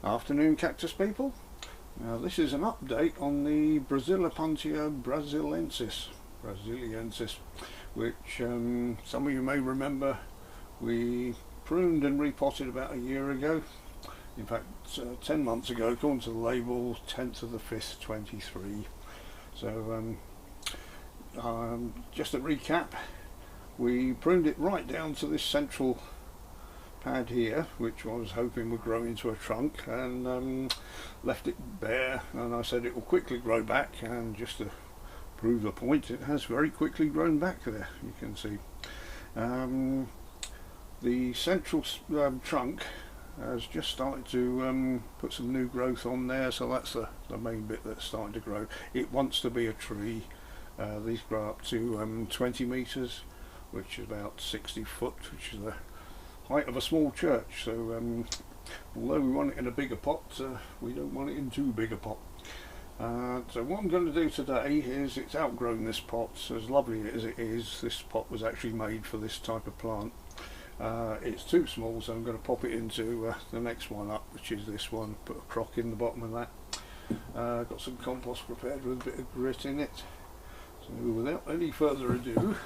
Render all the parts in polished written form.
Afternoon, cactus people. Now this is an update on the Brasiliopuntia brasiliensis, which some of you may remember we pruned and repotted about a year ago. In fact, 10 months ago, according to the label, 10th of the 5th, 23. So just a recap, we pruned it right down to this central pad here, which I was hoping would grow into a trunk, and left it bare, and I said it will quickly grow back, and just to prove the point, it has very quickly grown back there, you can see. The central trunk has just started to put some new growth on there, so that's the main bit that's starting to grow. It wants to be a tree. These grow up to 20 meters, which is about 60 foot, which is the height of a small church. So although we want it in a bigger pot, we don't want it in too big a pot. So what I'm going to do today is, it's outgrown this pot, so as lovely as it is, this pot was actually made for this type of plant. It's too small, so I'm going to pop it into the next one up, which is this one. Put a crock in the bottom of that. Got some compost prepared with a bit of grit in it. So without any further ado,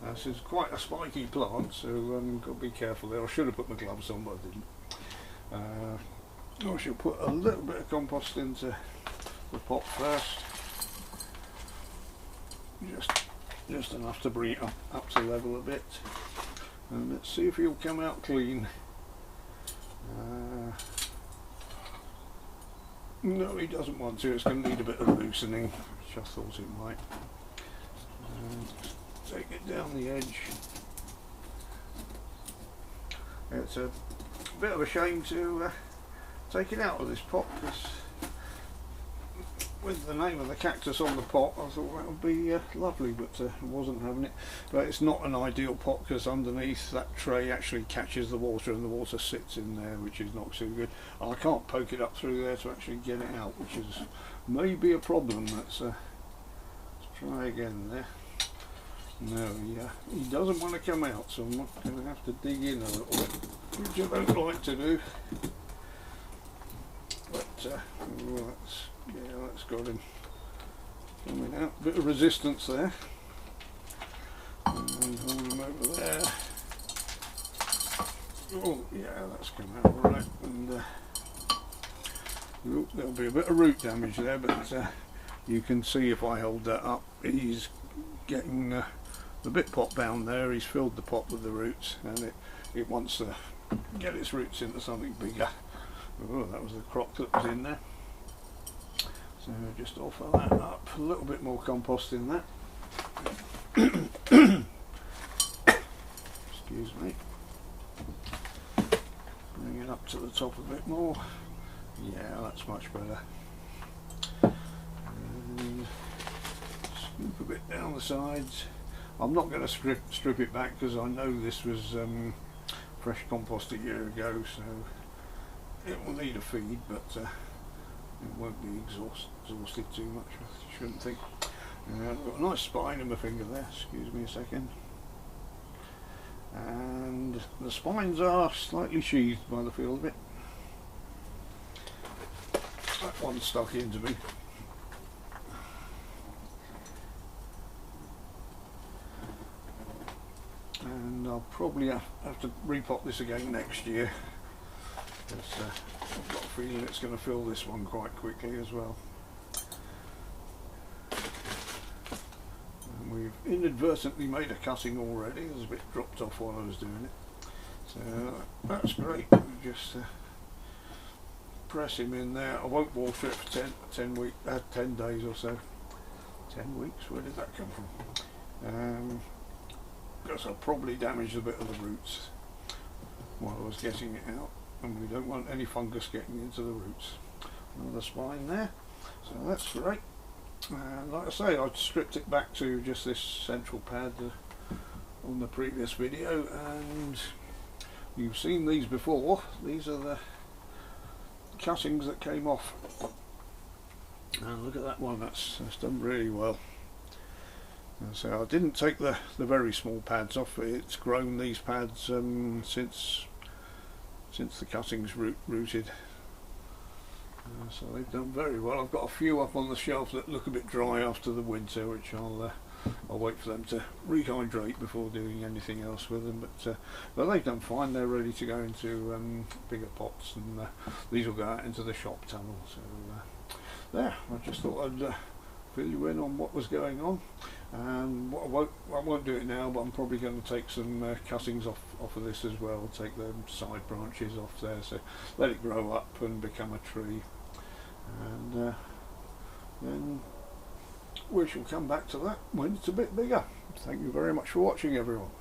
this is quite a spiky plant, so got to be careful there. I should have put my gloves on, but I didn't. I should put a little bit of compost into the pot first, just enough to bring it up to level a bit, and let's see if he'll come out clean. No, he doesn't want to. It's going to need a bit of loosening, which I thought it might. Take it down the edge. It's a bit of a shame to take it out of this pot, because with the name of the cactus on the pot, I thought that would be lovely, but I wasn't having it. But it's not an ideal pot, because underneath that tray actually catches the water, and the water sits in there, which is not so good. I can't poke it up through there to actually get it out, which is maybe a problem. Let's try again there. No, he doesn't want to come out, so I'm going to have to dig in a little bit, which I don't like to do. But that's got him coming out. Bit of resistance there, and hold him over there. Oh yeah, that's come out all right. And there'll be a bit of root damage there, but you can see if I hold that up, he's getting the bit pot bound there. He's filled the pot with the roots, and it wants to get its roots into something bigger. Oh, that was the crock that was in there. So just offer that up. A little bit more compost in that. Excuse me. Bring it up to the top a bit more. Yeah, that's much better. And scoop a bit down the sides. I'm not going to strip it back, because I know this was fresh compost a year ago, so it will need a feed, but it won't be exhausted too much, I shouldn't think. I've got a nice spine in my finger there, excuse me a second. And the spines are slightly sheathed by the feel of it. That one stuck into me. And I'll probably have to repot this again next year, because I've got a feeling it's going to fill this one quite quickly as well. And we've inadvertently made a cutting already. There's a bit dropped off while I was doing it, so that's great. Just press him in there. I won't water it for 10 days or so. 10 weeks? Where did that come from? Because I'll probably damage a bit of the roots while I was getting it out, and we don't want any fungus getting into the roots. Another spine there, so that's great. And like I say, I stripped it back to just this central pad on the previous video, and you've seen these before. These are the cuttings that came off And look at that one, that's done really well. And so I didn't take the very small pads off. It's grown these pads since the cuttings rooted. So they've done very well. I've got a few up on the shelf that look a bit dry after the winter, which I'll wait for them to rehydrate before doing anything else with them. But they've done fine. They're ready to go into bigger pots, and these will go out into the shop tunnel. So there, I just thought I'd fill you in on what was going on. And I won't do it now, but I'm probably going to take some cuttings off of this as well. Take the side branches off there, so let it grow up and become a tree, and then we shall come back to that when it's a bit bigger. Thank you very much for watching, everyone.